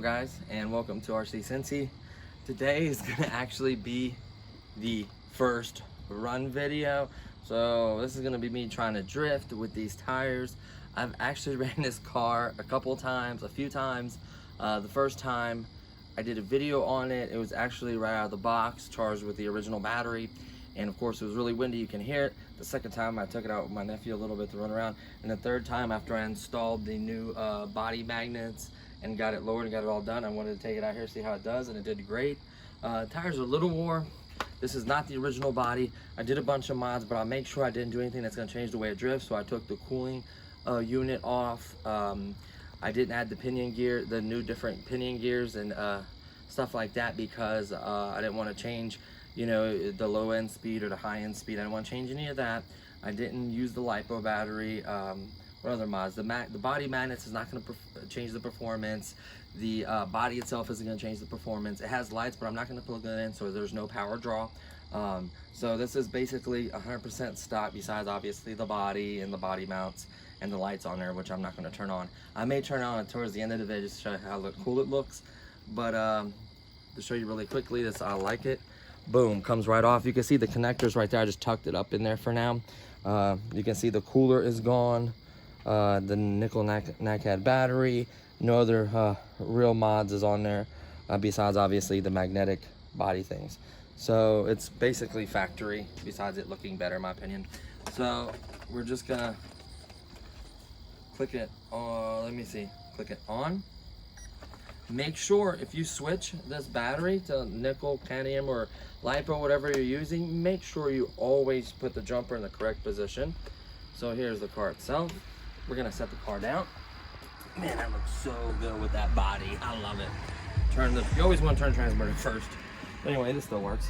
on, guys, and welcome to RC Cincy. Today is gonna actually be the first run video. So this is gonna be me trying to drift with these tires. I've actually ran this car a few times. The first time I did a video on it, it was actually right out of the box, charged with the original battery. And of course it was really windy, you can hear it. The second time I took it out with my nephew a little bit to run around. And the third time, after I installed the new body magnets and got it lowered and got it all done, I wanted to take it out here, see how it does, and it did great. Tires are a little wore. This is not the original body. I did a bunch of mods, but I'll make sure I didn't do anything that's gonna change the way it drifts. So I took the cooling unit off. I didn't add the pinion gear, the new different pinion gears and stuff like that, because I didn't want to change, you know, the low end speed or the high end speed. I didn't want to change any of that. I didn't use the LiPo battery. What other mods? The body magnets is not going to change the performance. The body itself isn't going to change the performance. It has lights, but I'm not going to plug that in, so there's no power draw. So this is basically 100% stock, besides obviously the body and the body mounts and the lights on there, which I'm not going to turn on. I may turn on it towards the end of the video just to show you how cool it looks. But to show you really quickly, I like it. Boom, comes right off. You can see the connectors right there. I just tucked it up in there for now. You can see the cooler is gone. The nickel NACAD battery. No other real mods is on there, besides obviously the magnetic body things. So it's basically factory, besides it looking better in my opinion. So we're just gonna click it on, let me see, click it on. Make sure if you switch this battery to nickel, cadmium, or LiPo, whatever you're using, make sure you always put the jumper in the correct position. So here's the car itself. We're gonna set the car down. Man, that looks so good with that body. I love it. You always want to turn the transmitter first. But anyway, this still works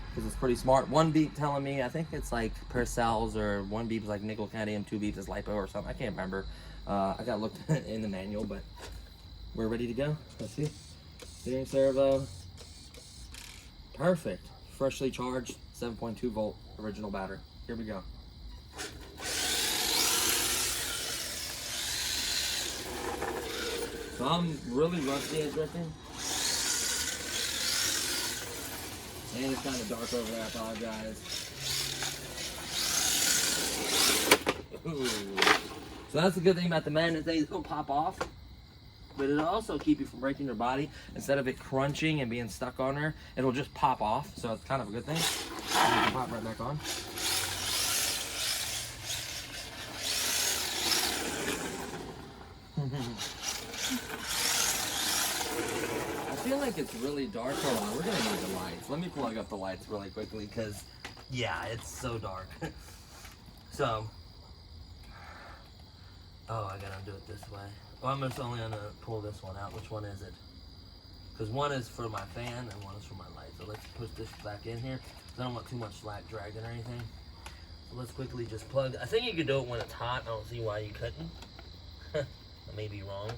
because it's pretty smart. One beep telling me, I think it's like per cells, or one beep is like nickel, cadmium, two beeps is LiPo or something. I can't remember. I got looked in the manual, but we're ready to go. Let's see. Steering servo. Perfect. Freshly charged 7.2 volt original battery. Here we go. So I'm really rusty at drifting. And it's kind of dark over there, I apologize. Ooh. So that's the good thing about the magnet thing, it'll pop off. But it'll also keep you from breaking your body. Instead of it crunching and being stuck on there, it'll just pop off. So it's kind of a good thing. And you can pop right back on. I feel like it's really dark. Hold on, we're gonna need the lights. Let me plug up the lights really quickly, because yeah, it's so dark. So, oh, I gotta do it this way. Well, I'm just only gonna pull this one out. Which one is it? Because one is for my fan and one is for my light. So let's push this back in here. I don't want too much slack dragging or anything. So let's quickly just plug. I think you could do it when it's hot. I don't see why you couldn't. I may be wrong.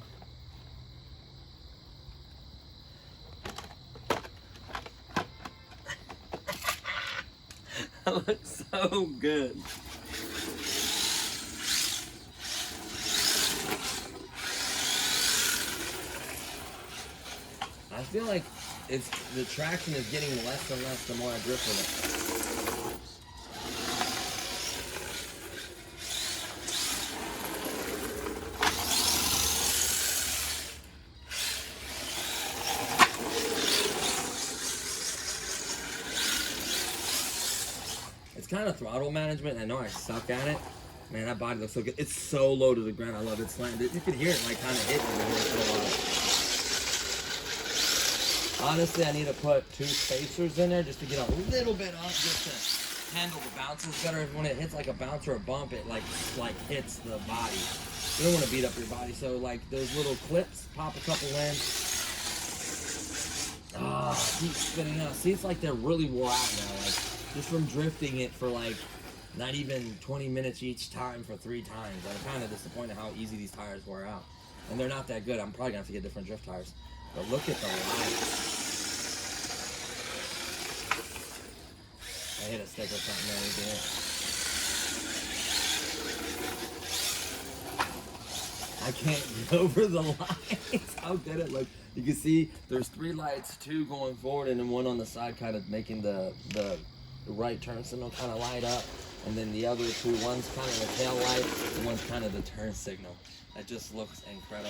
That looks so good. I feel like the traction is getting less and less the more I drift with it. It's kind of throttle management. I know I suck at it. Man, that body looks so good. It's so low to the ground. I love it slammed. You can hear it like kind of hit me. Honestly, I need to put 2 spacers in there just to get a little bit up, just to handle the bounces better. When it hits like a bounce or a bump, it like hits the body. You don't want to beat up your body, so like those little clips, pop a couple in. Keep spinning out. See, it's like they're really wore out now. Like just from drifting it for like not even 20 minutes each time for 3 times. I'm kind of disappointed how easy these tires wear out, and they're not that good. I'm probably gonna have to get different drift tires. But look at the lights. I hit a stick or something there. I can't get over the lights. How good it looks. You can see there's 3 lights, 2 going forward and then 1 on the side, kind of making the right turn signal kind of light up. And then the other 2, one's kind of the tail light and one's kind of the turn signal. That just looks incredible.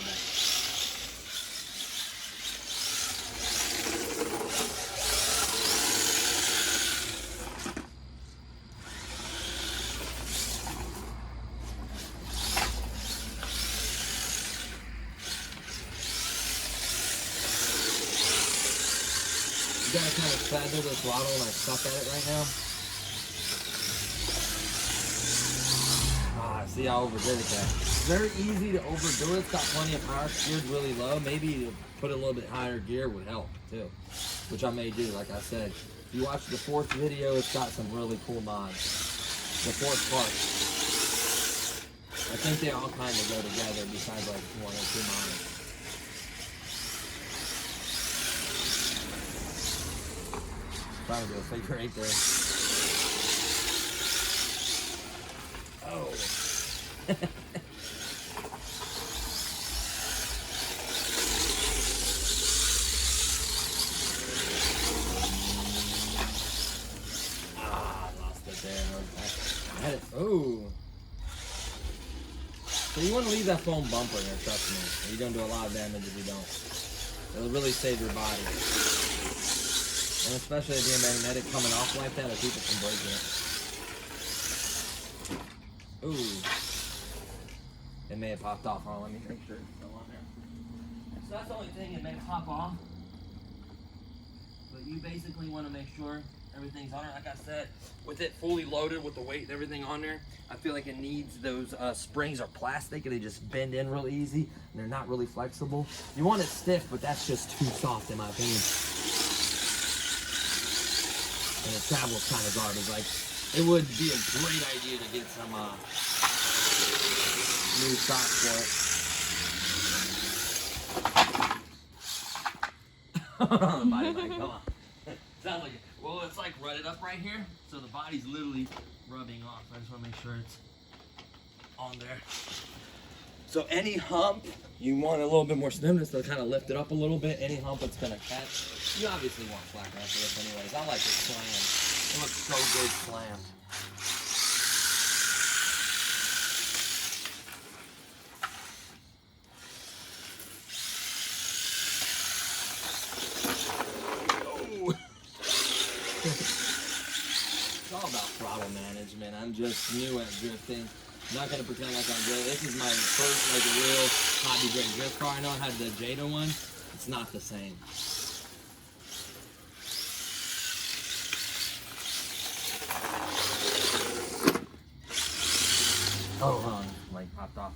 You gotta kind of feather the throttle and I suck at it right now. See, I overdid it there. Very easy to overdo it. It's got plenty of power, steered really low. Maybe put a little bit higher gear would help too, which I may do. Like I said, if you watch the 4th video, it's got some really cool mods. The 4th part. I think they all kind of go together besides like 1 or 2 mods. Trying to do a figure 8 there. Oh. Lost it there. I had it. Oh. So you want to leave that foam bumper there, trust me. You're going to do a lot of damage if you don't. It'll really save your body. And especially if you're magnetic coming off like that, if people can break it. Ooh. It may have popped off. Hold on, let me make sure it's still on there. So that's the only thing, it may pop off. But you basically want to make sure everything's on there. Like I said, with it fully loaded with the weight and everything on there, I feel like it needs those springs are plastic and they just bend in real easy and they're not really flexible. You want it stiff, but that's just too soft in my opinion. And it travels kind of garbage. Like, it would be a great idea to get some new shocks for it. The body mic, come on. Sounds like it. Well, it's like rutted up right here, so the body's literally rubbing off. I just want to make sure it's on there. So any hump, you want a little bit more stiffness to kind of lift it up a little bit. Any hump it's going to catch. You obviously want flat ground for this anyways. I like it slammed. It looks so good slammed. It's all about throttle management. I'm just new at drifting. I'm not gonna pretend like I'm good. This is my first like real hobby grade drift car. I know I had the Jada one. It's not the same. Oh, hold on, like popped off.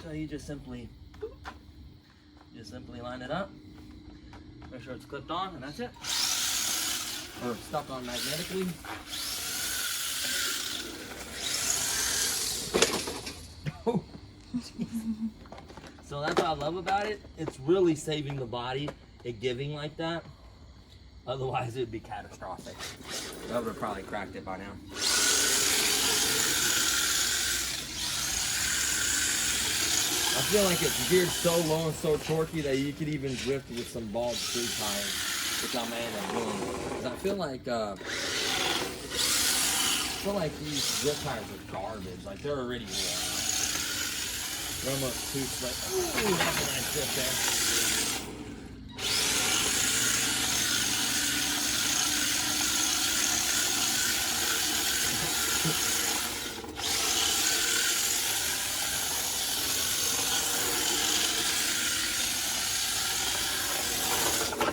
So you just simply line it up. Make sure it's clipped on, and that's it. Or stuck on magnetically. Oh, so that's what I love about it. It's really saving the body, it giving like that. Otherwise, it would be catastrophic. I would have probably cracked it by now. I feel like it's geared so low and so torquey that you could even drift with some bald street tires, which I may end up doing. Because I feel like these drift tires are garbage. Like they're already worn out. They're almost too slick. Ooh, that's a nice drift there.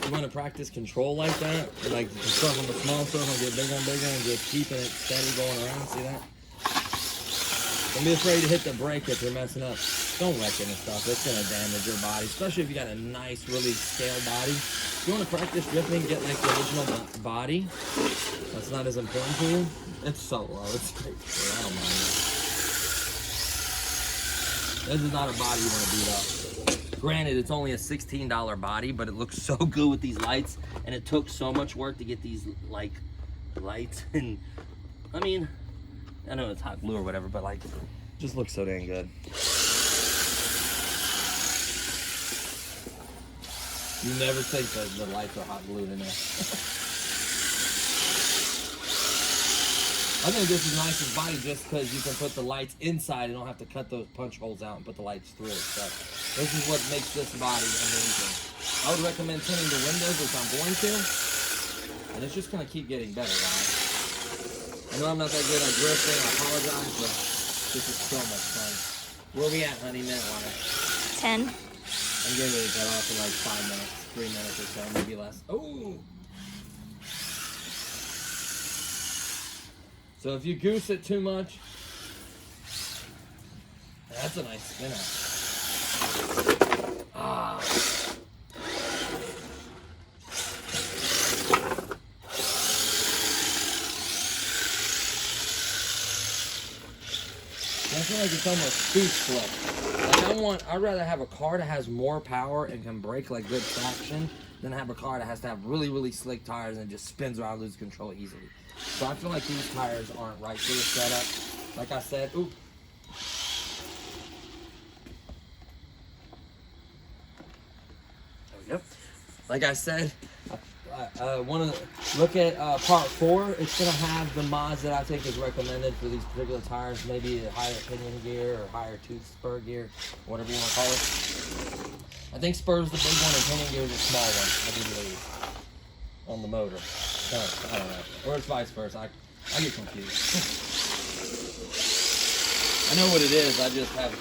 You want to practice control like that, like start from a small circle, get bigger and bigger, and just keeping it steady going around. See that? Don't be afraid to hit the brake if you're messing up. Don't wreck it and stuff. It's gonna damage your body, especially if you got a nice, really scale body. If you want to practice drifting, get like the original body. That's not as important to you. It's so low. It's great. I don't mind it. This is not a body you want to beat up. Granted, it's only a $16 body, but it looks so good with these lights, and it took so much work to get these like lights. And I mean, I know it's hot glue or whatever, but like, it just looks so dang good. You never think that the lights are hot glued in there. I think this is nice as body just because you can put the lights inside and don't have to cut those punch holes out and put the lights through. So this is what makes this body amazing. I would recommend tinting the windows, which I'm going to. And it's just going to keep getting better, guys. I know I'm not that good at drifting. I apologize, but this is so much fun. Where are we at, honey, minute-wise? 10. I'm getting ready to cut off in like 5 minutes, 3 minutes or so, maybe less. Oh! So if you goose it too much, that's a nice spin out. Ah. I feel like it's almost speed flip. Like I'd rather have a car that has more power and can brake like good traction than have a car that has to have really, really slick tires and just spins around, loses control easily. So I feel like these tires aren't right for this setup. Like I said, ooh. There we go. Like I said, want to look at part 4. It's going to have the mods that I think is recommended for these particular tires. Maybe a higher pinion gear or higher tooth spur gear, whatever you want to call it. I think spur's the big one and pinion gear is the small one, I do believe, on the motor. I don't know. Or it's vice versa. I get confused. I know what it is. I just have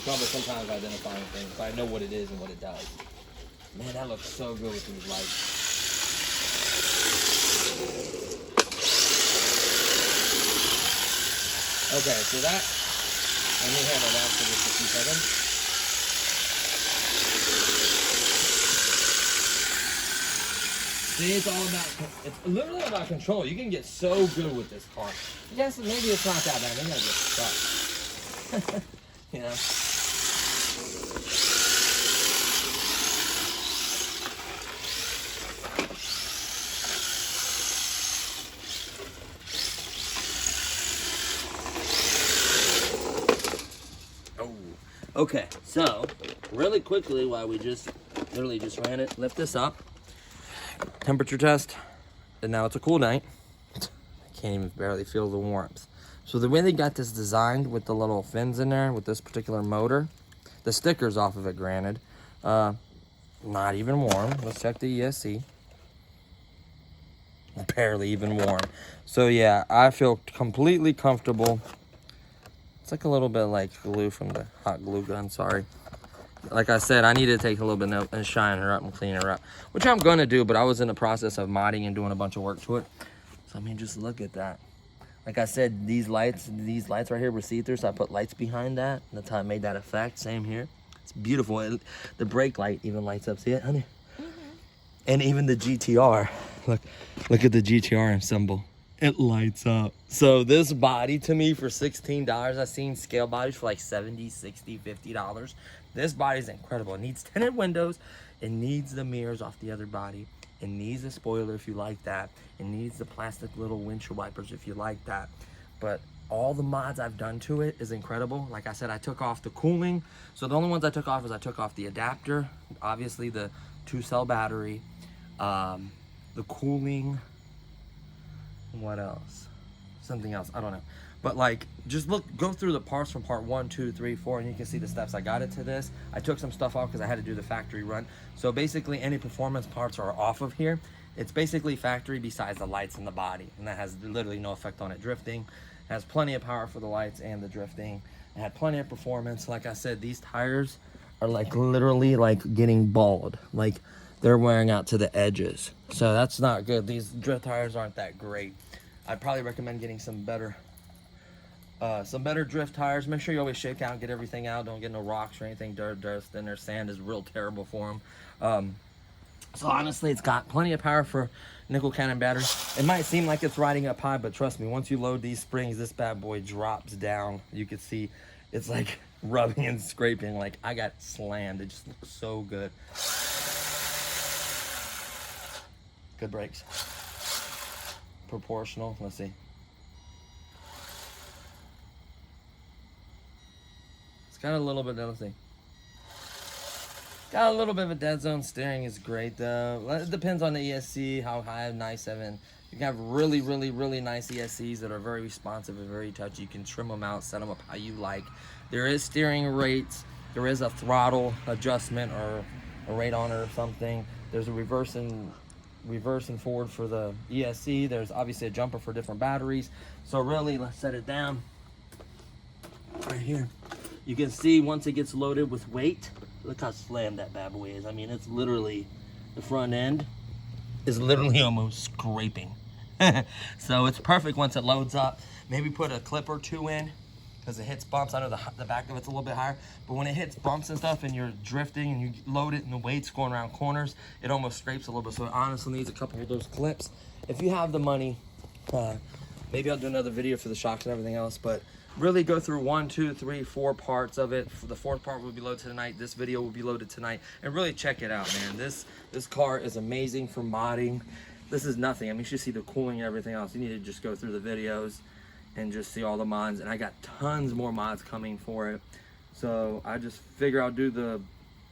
trouble sometimes identifying things. But I know what it is and what it does. Man, that looks so good with these lights. Okay, so that, let me handle that for just a few seconds. See, it's literally about control. You can get so good with this car. Yes, maybe it's not that bad. Maybe I get stuck. You know? Okay, so really quickly while we literally just ran it, lift this up, temperature test, and now it's a cool night. I can't even barely feel the warmth. So the way they got this designed with the little fins in there with this particular motor, the sticker's off of it, granted, not even warm. Let's check the ESC. Barely even warm. So yeah, I feel completely comfortable. It's like a little bit like glue from the hot glue gun, sorry. Like I said, I need to take a little bit and shine her up and clean her up, which I'm gonna do, but I was in the process of modding and doing a bunch of work to it. So I mean, just look at that. Like I said, these lights right here were see-through, so I put lights behind that. That's how I made that effect, same here. It's beautiful. The brake light even lights up, see it, honey? And even the GTR, look at the GTR symbol. It lights up. So this body to me for $16, I've seen scale bodies for like $70, $60, $50. This body's incredible. It needs tinted windows. It needs the mirrors off the other body. It needs a spoiler if you like that. It needs the plastic little windshield wipers if you like that. But all the mods I've done to it is incredible. Like I said, I took off the cooling. So the only ones I took off is I took off the adapter, obviously the 2-cell battery, the cooling. What else? Something else, I don't know. But like, just go through the parts from part 1, 2, 3, 4, and you can see the steps I got it to this. I took some stuff off because I had to do the factory run. So basically any performance parts are off of here. It's basically factory besides the lights and the body. And that has literally no effect on it drifting. It has plenty of power for the lights and the drifting. It had plenty of performance. Like I said, these tires are like literally like getting bald. Like they're wearing out to the edges. So that's not good. These drift tires aren't that great. I'd probably recommend getting some better drift tires. Make sure you always shake out, get everything out. Don't get no rocks or anything, dirt, dust in there. Sand is real terrible for them. So honestly, it's got plenty of power for nickel cannon battery. It might seem like it's riding up high, but trust me, once you load these springs, this bad boy drops down. You can see it's like rubbing and scraping. Like I got slammed. It just looks so good. Good brakes. Proportional. Let's see. It's got a little bit, let's see. Got a little bit of a dead zone. Steering is great though. It depends on the ESC, how high, nice seven. You can have really, really, really nice ESCs that are very responsive and very touchy. You can trim them out, set them up how you like. There is steering rates. There is a throttle adjustment or a radon or something. There's a reverse and forward for the ESC. There's obviously a jumper for different batteries. So really, let's set it down right here. You can see once it gets loaded with weight, look how slammed that bad boy is. I mean, it's literally, the front end is literally almost scraping. So it's perfect once it loads up. Maybe put a clip or two in because it hits bumps. I know the back of it's a little bit higher, but when it hits bumps and stuff and you're drifting and you load it and the weight's going around corners, it almost scrapes a little bit. So it honestly needs a couple of those clips. If you have the money, maybe I'll do another video for the shocks and everything else, but really go through 1, 2, 3, 4 parts of it. The fourth part will be loaded tonight. This video will be loaded tonight, and really check it out, man. This car is amazing for modding. This is nothing. I mean, you should see the cooling and everything else. You need to just go through the videos and just see all the mods, and I got tons more mods coming for it. So I just figure I'll do the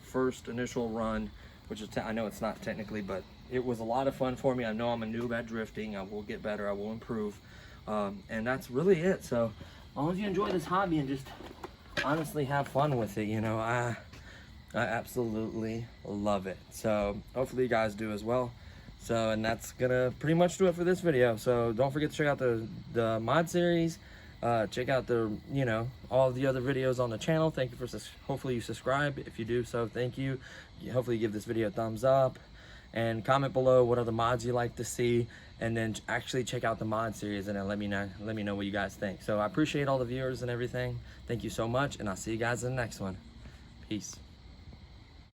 first initial run, which is, I know it's not technically, but it was a lot of fun for me. I know I'm a noob at drifting. I will get better. I will improve. And that's really it. So as long as you enjoy this hobby and just honestly have fun with it, you know, I absolutely love it. So hopefully you guys do as well. So, and that's gonna pretty much do it for this video. So don't forget to check out the mod series. Check out the, you know, all the other videos on the channel. Thank you for, hopefully you subscribe. If you do so, thank you. Hopefully you give this video a thumbs up and comment below what other mods you like to see, and then actually check out the mod series and then let me know what you guys think. So I appreciate all the viewers and everything. Thank you so much, and I'll see you guys in the next one. Peace.